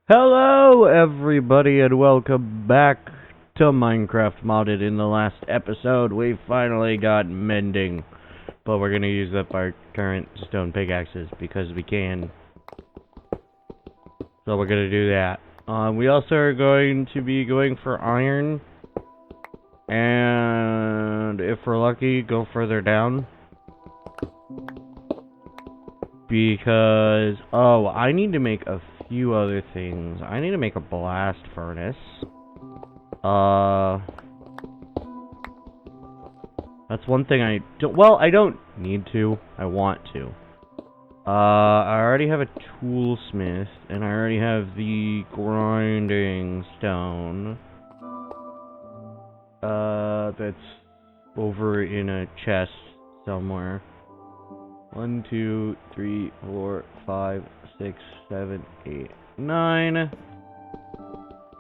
Hello, everybody, and welcome back to Minecraft Modded. In the last episode, we finally got mending, but we're gonna use up our current stone pickaxes because we can. So we're gonna do that. We also are going to be going for iron, and if we're lucky, go further down. Because, I need to make a few other things. I need to make a blast furnace. That's one thing I don't, well, I don't need to. I want to. I already have a toolsmith, and I already have the grinding stone. That's over in a chest somewhere. 1, 2, 3, 4, 5, 6, 7, 8, 9.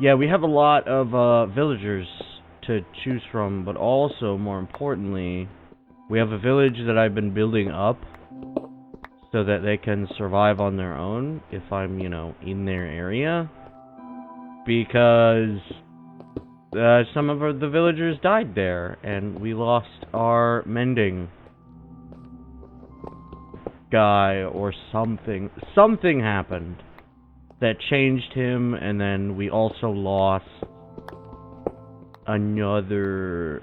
Yeah, we have a lot of villagers to choose from, but also, more importantly, we have a village that I've been building up so that they can survive on their own if I'm, in their area. Because some of the villagers died there, and we lost our mending guy or something. Something happened that changed him, and then we also lost another,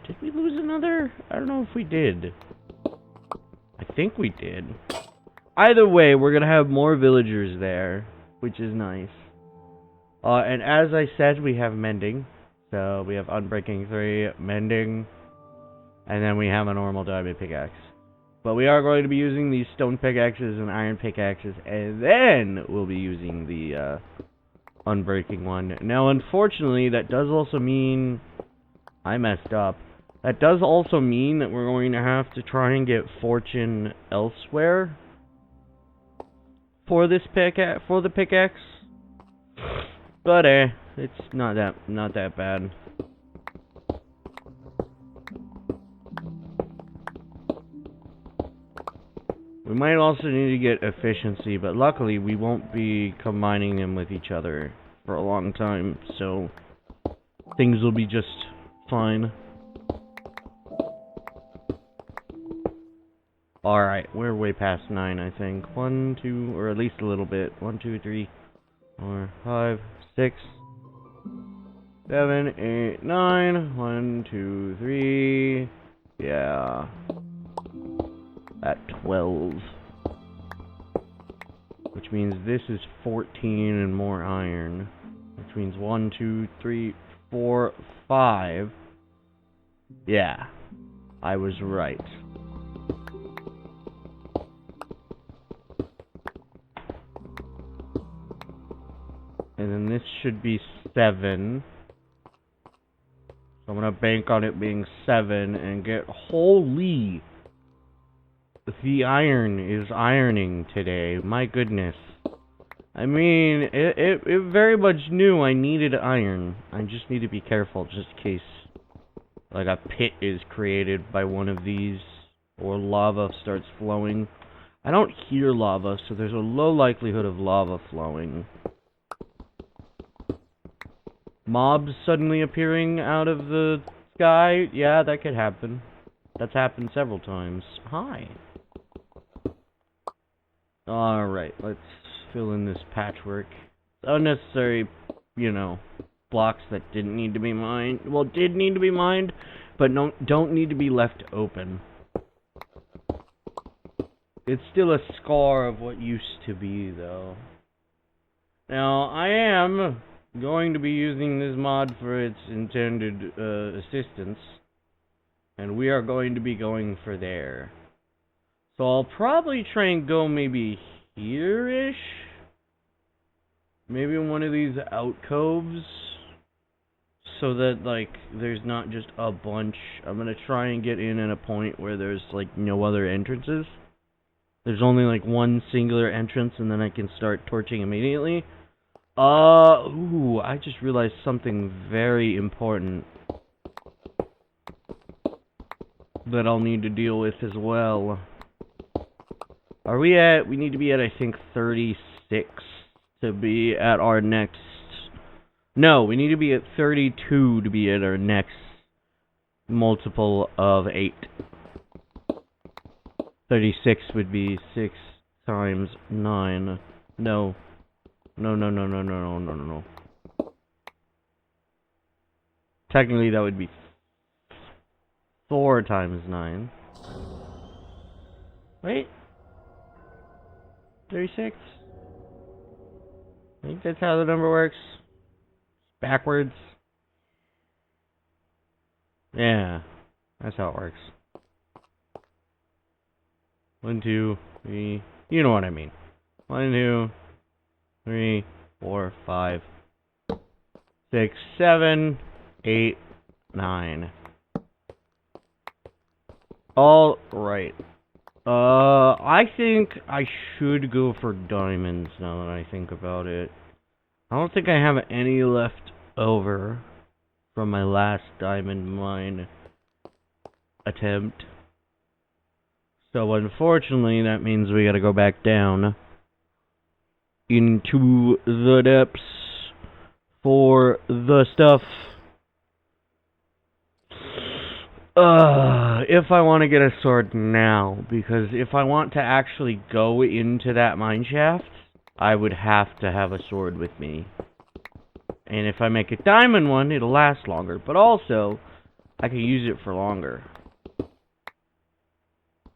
did we lose another? I don't know if we did. I think we did. Either way, we're gonna have more villagers there, which is nice. And as I said, we have mending. So we have unbreaking 3, mending, and then we have a normal diamond pickaxe. But we are going to be using these stone pickaxes and iron pickaxes, and then we'll be using the unbreaking one. Now, unfortunately, that does also mean I messed up. That does also mean that we're going to have to try and get fortune elsewhere for this pickaxe. But it's not that bad. We might also need to get efficiency, but luckily we won't be combining them with each other for a long time, so things will be just fine. Alright, we're way past 9, I think. 1, 2, or at least a little bit. 1, 2, 3, 4, 5, 6, 7, 8, 9. 1, 2, 3. Yeah. At 12. Which means this is 14 and more iron. Which means 1, 2, 3, 4, 5. Yeah. I was right. And then this should be 7. So I'm gonna bank on it being 7 and get... Holy! The iron is ironing today. My goodness. I mean, it very much knew I needed iron. I just need to be careful just in case, like, a pit is created by one of these, or lava starts flowing. I don't hear lava, so there's a low likelihood of lava flowing. Mobs suddenly appearing out of the sky? Yeah, that could happen. That's happened several times. Hi. Alright, let's fill in this patchwork. Unnecessary, blocks that didn't need to be mined. Well, did need to be mined, but don't need to be left open. It's still a scar of what used to be, though. Now, I am going to be using this mod for its intended assistance, and we are going to be going for there. So I'll probably try and go maybe here-ish? Maybe in one of these alcoves? So that, like, there's not just a bunch. I'm gonna try and get in at a point where there's, like, no other entrances. There's only, like, one singular entrance, and then I can start torching immediately. Ooh, I just realized something very important that I'll need to deal with as well. We need to be at, I think, 36 to be at our next... No, we need to be at 32 to be at our next multiple of 8. 36 would be 6 times 9. No. No. Technically, that would be 4 times 9. Wait. 36? I think that's how the number works. Backwards. Yeah, that's how it works. 1, 2, 3. You know what I mean. 1, 2, 3, 4, 5, 6, 7, 8, 9. All right. I think I should go for diamonds now that I think about it. I don't think I have any left over from my last diamond mine attempt. So unfortunately, that means we gotta go back down into the depths for the stuff. If I want to get a sword now, because if I want to actually go into that mine shaft, I would have to have a sword with me. And if I make a diamond one, it'll last longer, but also, I can use it for longer.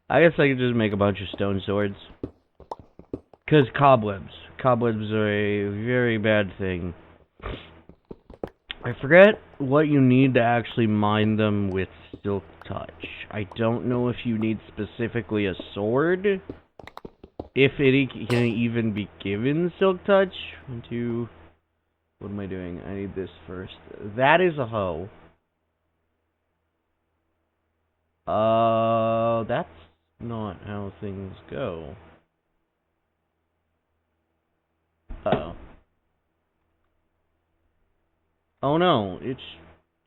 I guess I could just make a bunch of stone swords. Because cobwebs. Cobwebs are a very bad thing. I forget what you need to actually mine them with Silk Touch. I don't know if you need specifically a sword. If it can even be given Silk Touch. 1, 2... What am I doing? I need this first. That is a hoe. That's not how things go. Uh-oh. Oh no, it's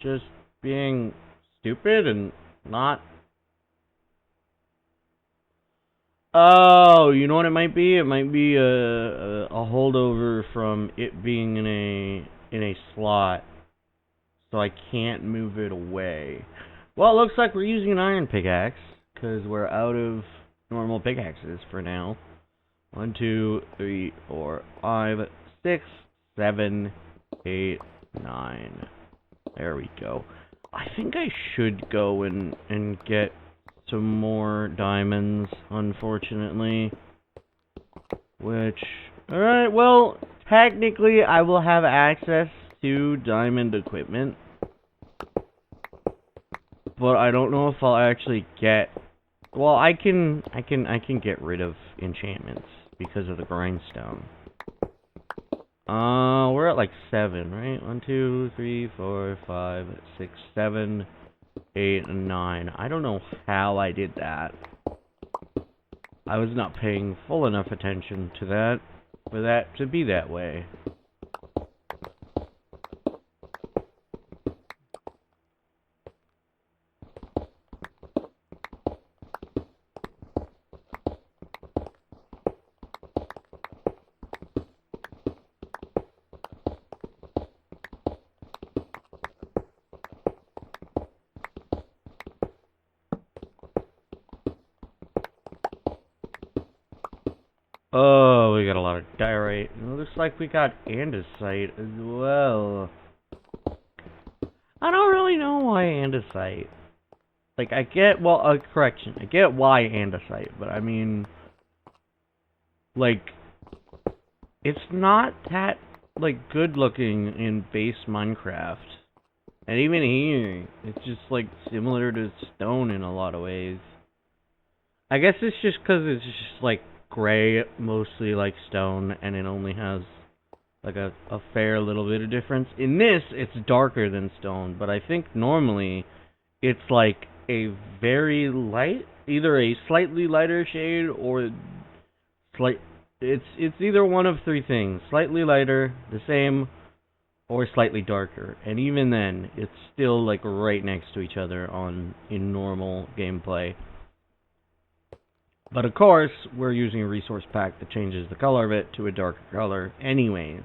just being stupid and not... Oh, you know what it might be? It might be a holdover from it being in a slot, so I can't move it away. Well, it looks like we're using an iron pickaxe because we're out of normal pickaxes for now. 1, 2, 3, 4, 5, 6, 7, 8, 9. There we go. I think I should go and get some more diamonds, unfortunately. Which, alright, well, technically I will have access to diamond equipment. But I don't know if I'll actually get... Well, I can get rid of enchantments because of the grindstone. We're at like 7, right? 1, 2, 3, 4, 5, 6, 7, 8, and 9. I don't know how I did that. I was not paying full enough attention to that for that to be that way. Oh, we got a lot of diorite. It looks like we got andesite as well. I don't really know why andesite. Like, I get, well, correction. I get why andesite, but I mean, like, it's not that, like, good looking in base Minecraft. And even here, it's just, like, similar to stone in a lot of ways. I guess it's just because it's just, like, gray, mostly like stone, and it only has like a fair little bit of difference. In this, it's darker than stone, but I think normally it's like a very light, either a slightly lighter shade or it's either one of 3 things: slightly lighter, the same, or slightly darker. And even then, it's still like right next to each other in normal gameplay. But of course, we're using a resource pack that changes the color of it to a darker color anyways.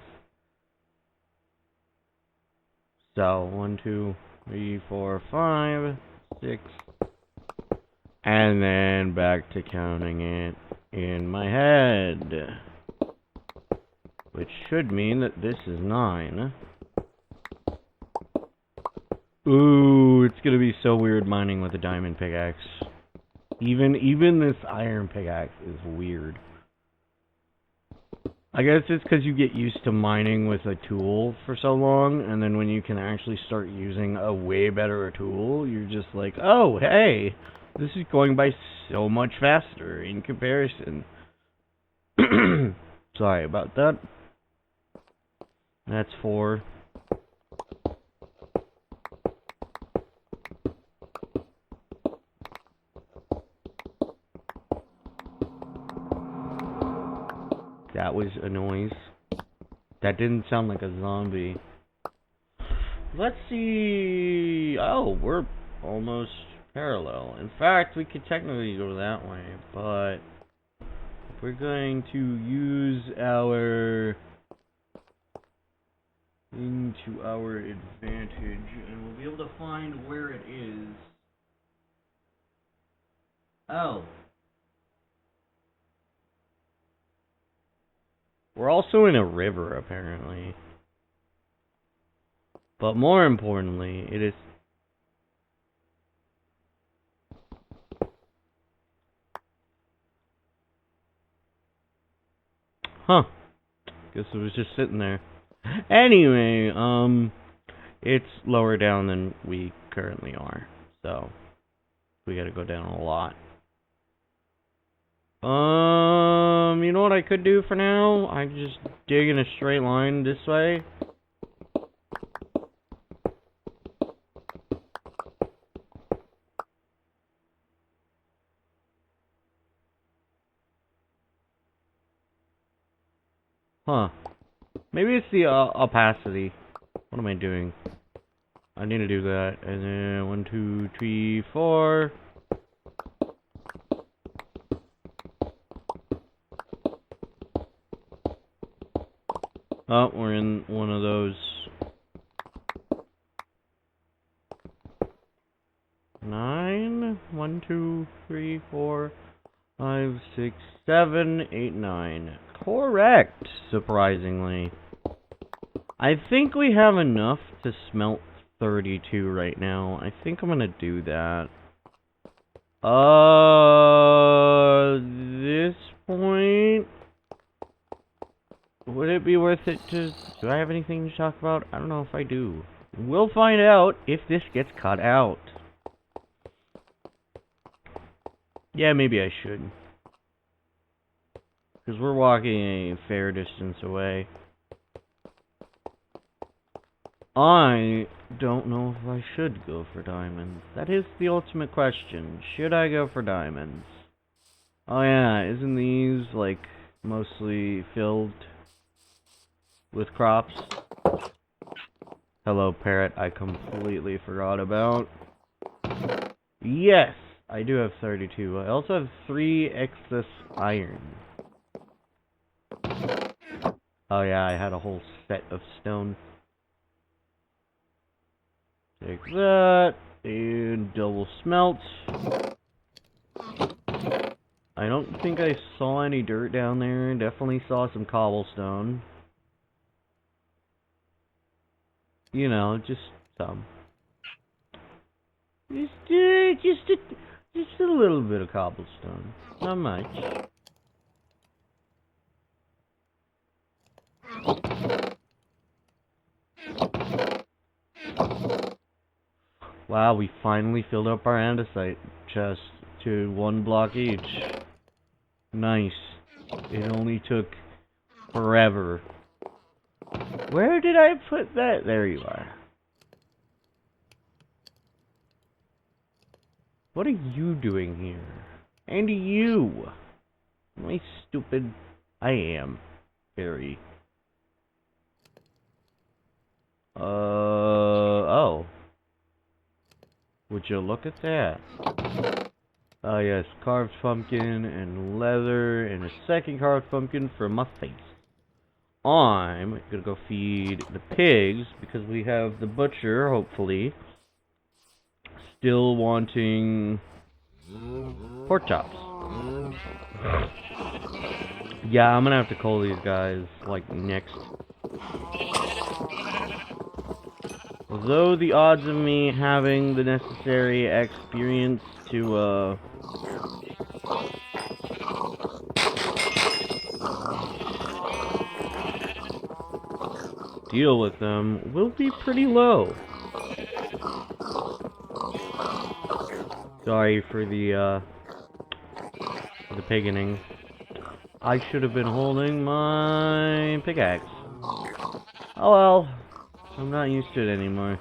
So, 1, 2, 3, 4, 5, 6. And then back to counting it in my head. Which should mean that this is 9. Ooh, it's gonna be so weird mining with a diamond pickaxe. Even this iron pickaxe is weird. I guess it's because you get used to mining with a tool for so long, and then when you can actually start using a way better tool, you're just like, oh, hey, this is going by so much faster in comparison. Sorry about that. That's 4. That was a noise. That didn't sound like a zombie. Let's see. Oh, we're almost parallel. In fact, we could technically go that way, but we're going to use our into our advantage, and we'll be able to find where it is. Oh. We're also in a river, apparently. But more importantly, it is... Huh. Guess it was just sitting there. Anyway, it's lower down than we currently are. So, we gotta go down a lot. You know what I could do for now? I could just dig in a straight line this way. Huh. Maybe it's the opacity. What am I doing? I need to do that. And then 1, 2, 3, 4. Oh, we're in one of those. 9. 1, 2, 3, 4, 5, 6, 7, 8, 9. Correct, surprisingly. I think we have enough to smelt 32 right now. I think I'm gonna do that. This point, would it be worth it to... Do I have anything to talk about? I don't know if I do. We'll find out if this gets cut out. Yeah, maybe I should. Because we're walking a fair distance away. I don't know if I should go for diamonds. That is the ultimate question. Should I go for diamonds? Oh yeah, isn't these, like, mostly filled with crops? Hello, parrot. I completely forgot about. Yes! I do have 32. I also have 3 excess iron. Oh yeah, I had a whole set of stone. Take that, and double smelt. I don't think I saw any dirt down there. Definitely saw some cobblestone. You know, just some. Just a little bit of cobblestone. Not much. Wow, we finally filled up our andesite chest to 1 block each. Nice. It only took forever. Where did I put that? There you are. What are you doing here? And you! My stupid... I am. Very. Oh. Would you look at that? Yes, carved pumpkin and leather, and a second carved pumpkin for my face. I'm gonna go feed the pigs, because we have the butcher, hopefully, still wanting pork chops. Yeah, I'm gonna have to call these guys, like, next. Although the odds of me having the necessary experience to, deal with them will be pretty low. Sorry for the piggening. I should have been holding my pickaxe. Oh well, I'm not used to it anymore.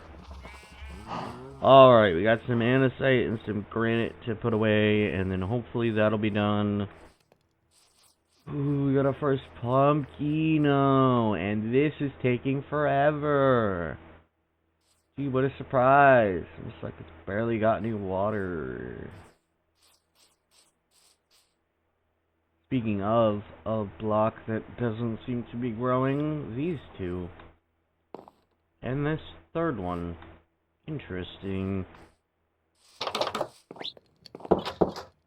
Alright, we got some andesite and some granite to put away, and then hopefully that'll be done. Ooh, we got our first pumpkino, and this is taking forever. Gee, what a surprise. Looks like it's barely got any water. Speaking of a block that doesn't seem to be growing, these two. And this third one. Interesting.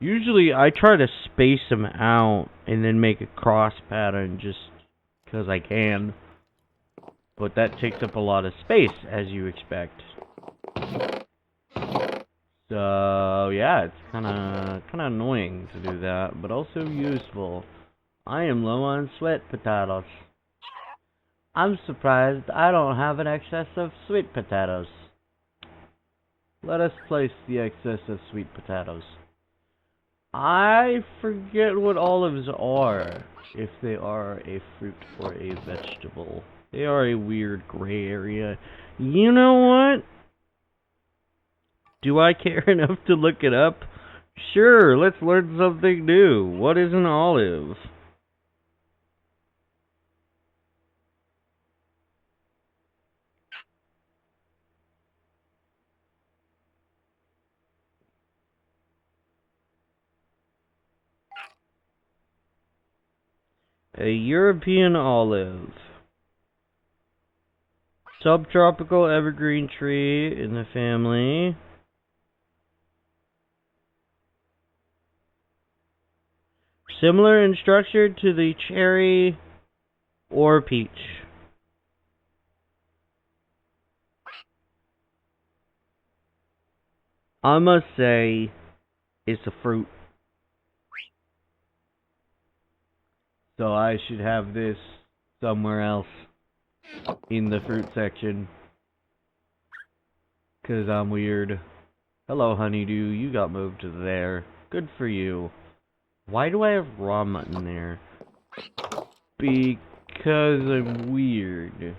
Usually I try to space them out and then make a cross pattern just because I can. But that takes up a lot of space, as you expect. So yeah, it's kinda annoying to do that, but also useful. I am low on sweet potatoes. I'm surprised I don't have an excess of sweet potatoes. Let us place the excess of sweet potatoes. I forget what olives are, if they are a fruit or a vegetable. They are a weird gray area. You know what? Do I care enough to look it up? Sure, let's learn something new. What is an olive? A European olive. Subtropical evergreen tree in the family. Similar in structure to the cherry or peach. I must say, it's a fruit. So I should have this somewhere else in the fruit section. 'Cause I'm weird. Hello, honeydew. You got moved to there. Good for you. Why do I have raw mutton there? Because I'm weird.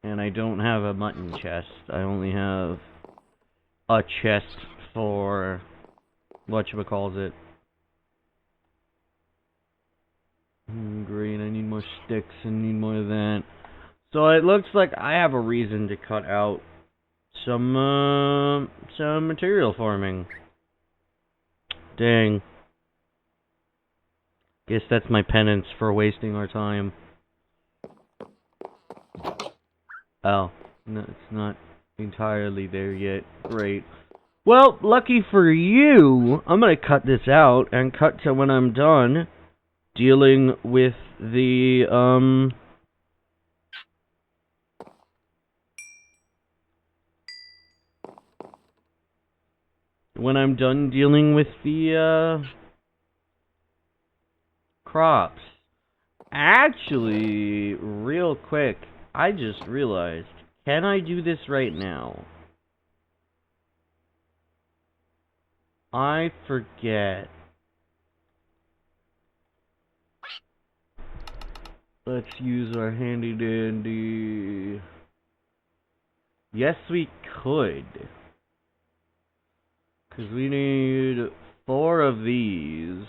And I don't have a mutton chest. I only have a chest for whatchamacallit. Great, I need more sticks and need more of that. So it looks like I have a reason to cut out some material farming. Dang. Guess that's my penance for wasting our time. Oh, no, it's not entirely there yet. Great. Well, lucky for you, I'm gonna cut this out and cut to when I'm done dealing with the, when I'm done dealing with the, crops. Actually, real quick, I just realized, can I do this right now? I forget. Let's use our handy dandy. Yes, we could. Because we need 4 of these.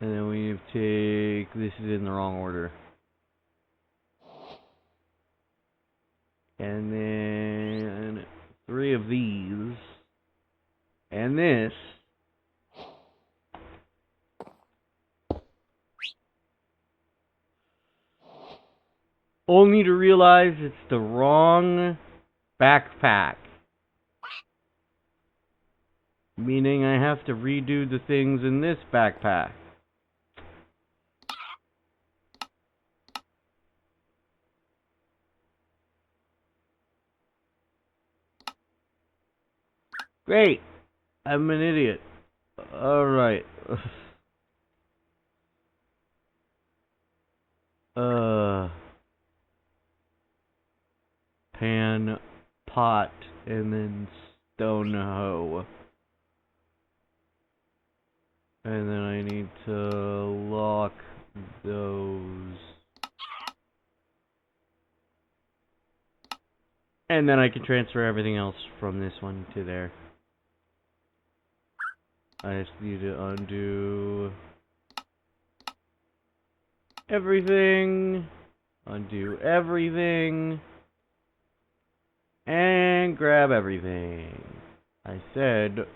And then we have to take... This is in the wrong order. And then... 3 of these. And this. Only to realize it's the wrong backpack. Meaning I have to redo the things in this backpack. Great. I'm an idiot. Alright. Pan, pot, and then stone hoe. And then I need to lock those. And then I can transfer everything else from this one to there. I just need to undo everything. Undo everything. And grab everything. I said...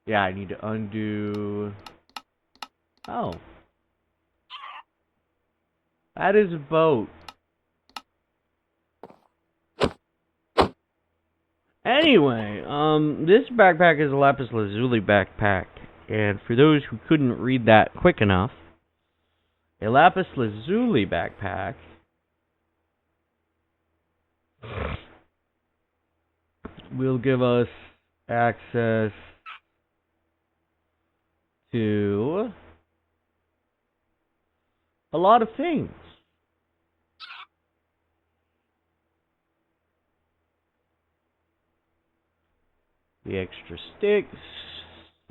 Yeah, I need to undo... Oh. That is a boat. Anyway, this backpack is a lapis lazuli backpack. And for those who couldn't read that quick enough, a lapis lazuli backpack will give us access to a lot of things. The extra sticks,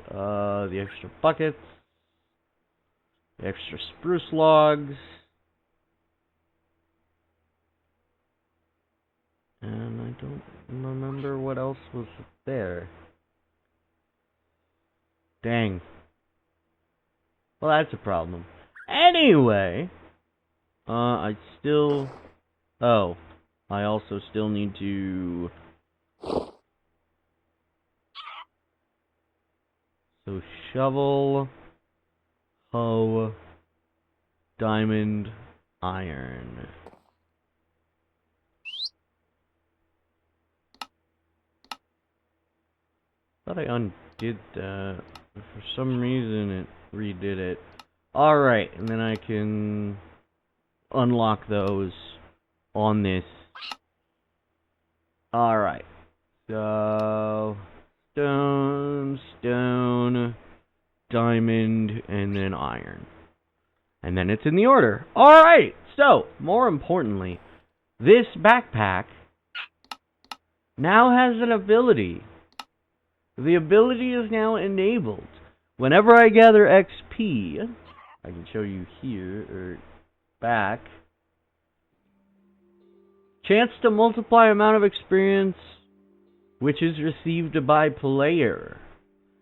the extra buckets, the extra spruce logs, and I don't remember what else was there. Dang. Well, that's a problem. Anyway, I still... Oh, I also still need to... So, shovel, hoe, diamond, iron. Thought I undid that. For some reason, it redid it. Alright, and then I can unlock those on this. Alright. So... Stone, diamond, and then iron. And then it's in the order. Alright, so, more importantly, this backpack now has an ability. The ability is now enabled. Whenever I gather XP, I can show you here, or back. Chance to multiply amount of experience which is received by player.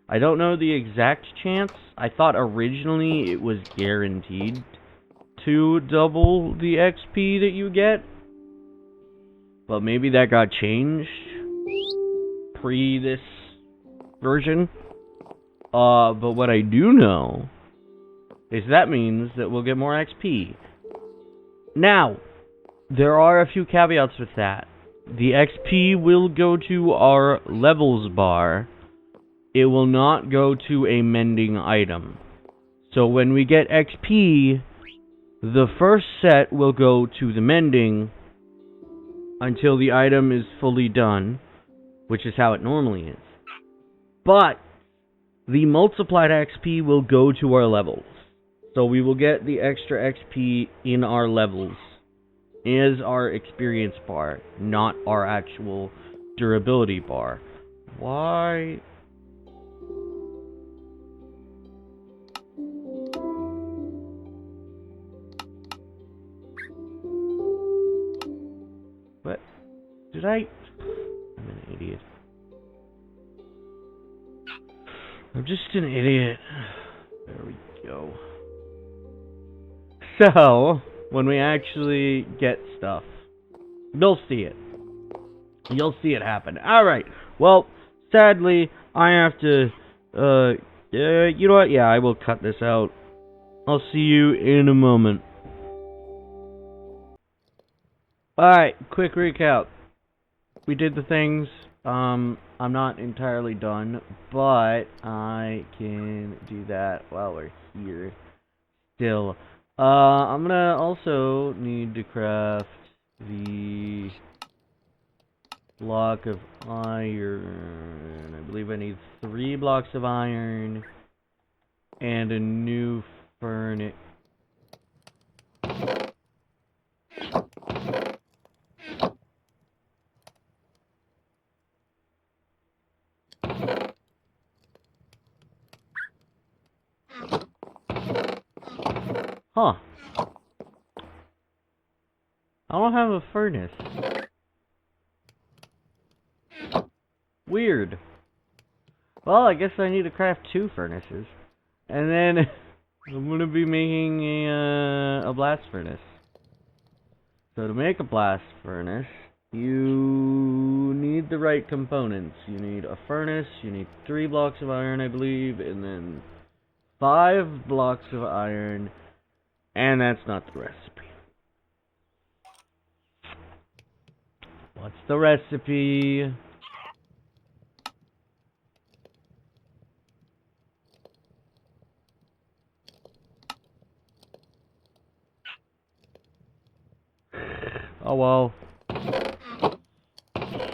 I don't know the exact chance. I thought originally it was guaranteed to double the XP that you get. But maybe that got changed pre this version. But what I do know is that means that we'll get more XP. Now, there are a few caveats with that. The XP will go to our levels bar. It will not go to a mending item. So when we get XP, the first set will go to the mending until the item is fully done, which is how it normally is. But the multiplied XP will go to our levels. So we will get the extra XP in our levels. Is our experience bar, not our actual durability bar. Why? What? Did I? I'm an idiot. I'm just an idiot. There we go. So... when we actually get stuff. You'll see it. You'll see it happen. Alright, well, sadly, I have to, you know what? Yeah, I will cut this out. I'll see you in a moment. Alright, quick recap. We did the things. I'm not entirely done, but I can do that while we're here still. I'm gonna also need to craft the block of iron. I believe I need 3 blocks of iron and a new furnace. Huh. I don't have a furnace. Weird. Well, I guess I need to craft 2 furnaces. And then I'm gonna be making a blast furnace. So to make a blast furnace, you need the right components. You need a furnace, you need 3 blocks of iron, I believe, and then 5 blocks of iron, and that's not the recipe. What's the recipe? Oh well.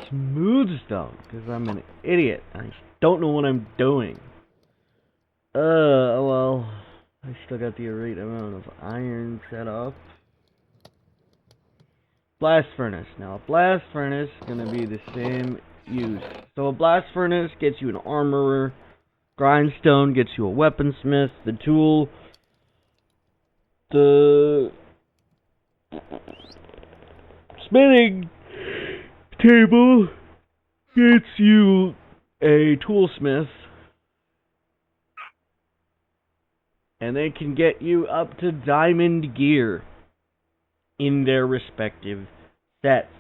Smooth stone, because I'm an idiot. I don't know what I'm doing. Oh well. I still got the right amount of iron set up. Blast furnace. Now, a blast furnace is going to be the same use. So, a blast furnace gets you an armorer. Grindstone gets you a weaponsmith. The tool. The spinning table gets you a toolsmith. And they can get you up to diamond gear in their respective sets.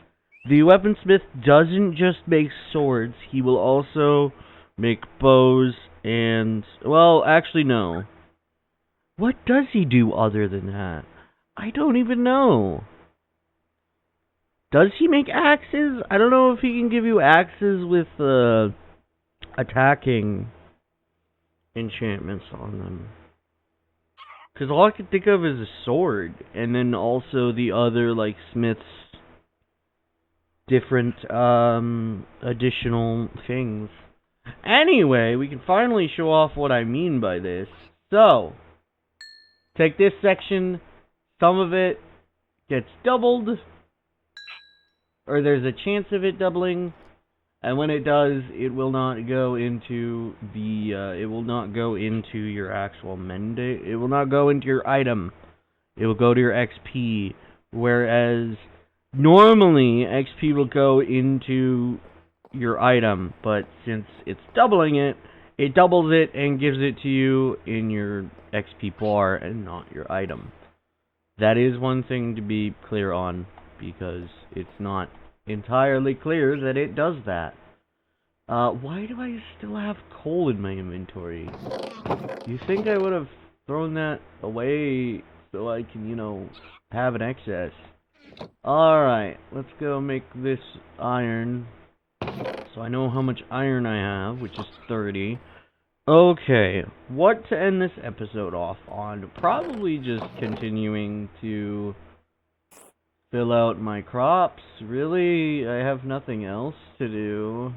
The weaponsmith doesn't just make swords, he will also make bows and, well, actually no. What does he do other than that? I don't even know. Does he make axes? I don't know if he can give you axes with attacking enchantments on them. Because all I can think of is a sword, and then also the other, like, smith's different, additional things. Anyway, we can finally show off what I mean by this. So, take this section, some of it gets doubled, or there's a chance of it doubling, and when it does, it will not go into the, it will not go into your actual mending. It will not go into your item. It will go to your XP. Whereas, normally, XP will go into your item. But since it's doubling it, it doubles it and gives it to you in your XP bar and not your item. That is one thing to be clear on, because it's not entirely clear that it does that. Why do I still have coal in my inventory? You think I would have thrown that away so I can, you know, have an excess? Alright, let's go make this iron. So I know how much iron I have, which is 30. Okay, what to end this episode off on? Probably just continuing to fill out my crops. Really, I have nothing else to do.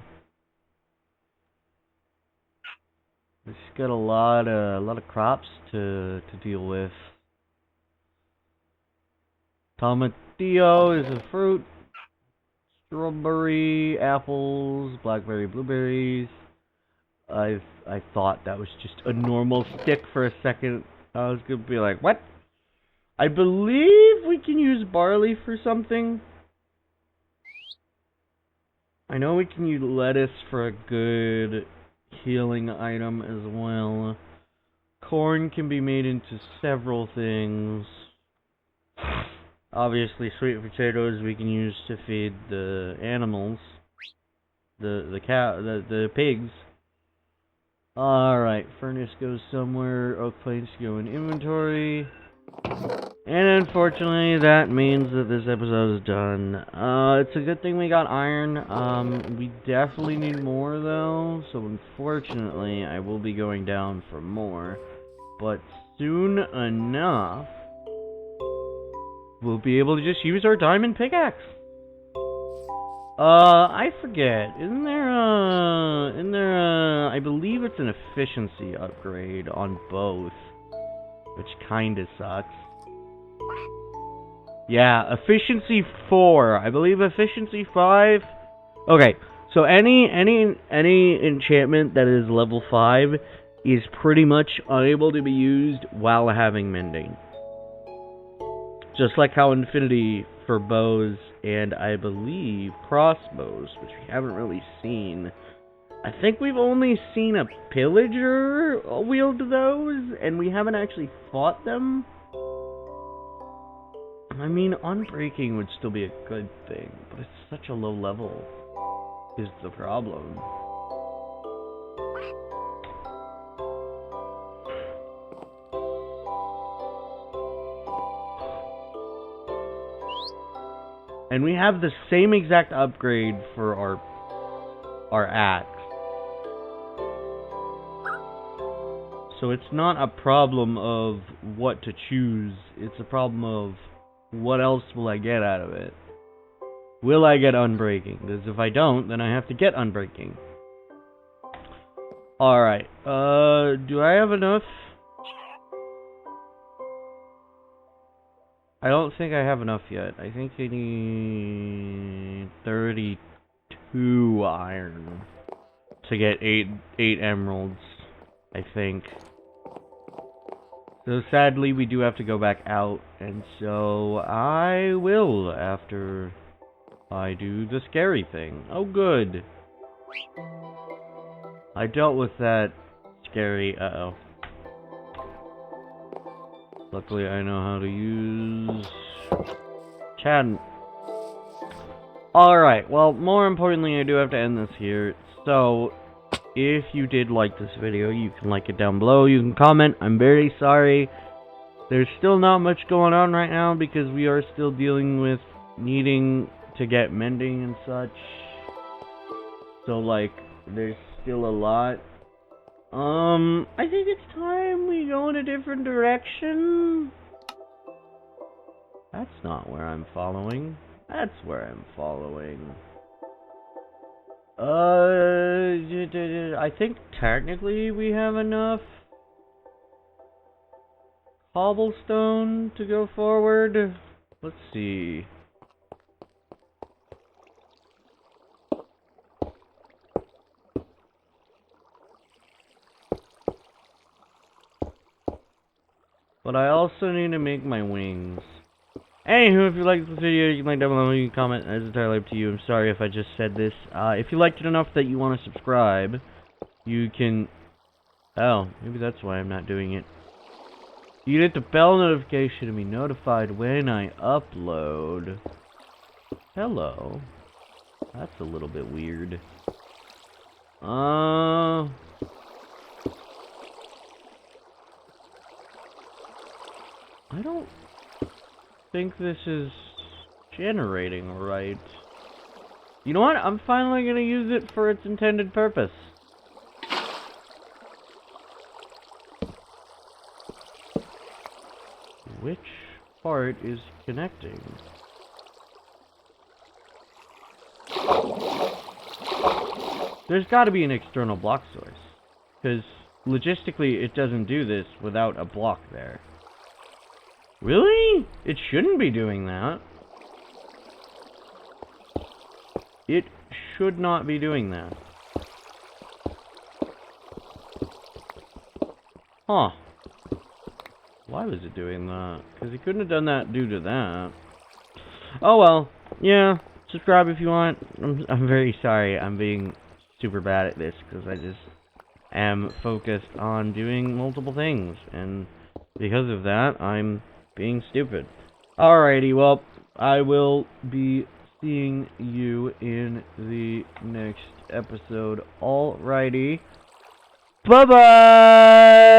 I just got a lot of crops to deal with. Tomatillo is a fruit. Strawberry, apples, blackberry, blueberries. I thought that was just a normal stick for a second. I was gonna be like, what? I believe we can use barley for something. I know we can use lettuce for a good healing item as well. Corn can be made into several things. Obviously, sweet potatoes we can use to feed the animals, the pigs. All right, furnace goes somewhere. Oak planks go in inventory. And unfortunately, that means that this episode is done. It's a good thing we got iron. We definitely need more, though. So, unfortunately, I will be going down for more. But soon enough, we'll be able to just use our diamond pickaxe. I forget. Isn't there I believe it's an efficiency upgrade on both, which kinda sucks. Yeah, efficiency 4. I believe efficiency 5. Okay, so any enchantment that is level 5 is pretty much unable to be used while having mending. Just like how infinity for bows and I believe crossbows, which we haven't really seen. I think we've only seen a pillager wield those, and we haven't actually fought them. I mean, unbreaking would still be a good thing, but it's such a low level, is the problem. And we have the same exact upgrade for our axe. So it's not a problem of what to choose, it's a problem of what else will I get out of it? Will I get unbreaking? Because if I don't, then I have to get unbreaking. Alright, do I have enough? I don't think I have enough yet. I think I need 32 iron to get 8 emeralds, I think. So sadly, we do have to go back out, and so I will after I do the scary thing. Oh, good. I dealt with that scary, uh-oh. Luckily, I know how to use Chad. Alright, well, more importantly, I do have to end this here. So, if you did like this video, you can like it down below. You can comment. I'm very sorry. There's still not much going on right now because we are still dealing with needing to get mending and such. So, like, there's still a lot. I think it's time we go in a different direction. That's not where I'm following. That's where I'm following. I think technically we have enough cobblestone to go forward. Let's see. But I also need to make my wings. Anywho, if you liked this video, you can like down below, you can comment, it's entirely up to you. I'm sorry if I just said this. If you liked it enough that you want to subscribe, you can... Oh, maybe that's why I'm not doing it. You can hit the bell notification to be notified when I upload. Hello. That's a little bit weird. I don't think this is generating right. You know what? I'm finally gonna use it for its intended purpose. Which part is connecting? There's gotta be an external block source. Because logistically it doesn't do this without a block there. Really? It shouldn't be doing that. It should not be doing that. Huh. Why was it doing that? Because it couldn't have done that due to that. Oh well. Yeah. Subscribe if you want. I'm very sorry. I'm being super bad at this because I just am focused on doing multiple things. And because of that, I'm being stupid. Alrighty, well, I will be seeing you in the next episode. Alrighty. Bye-bye!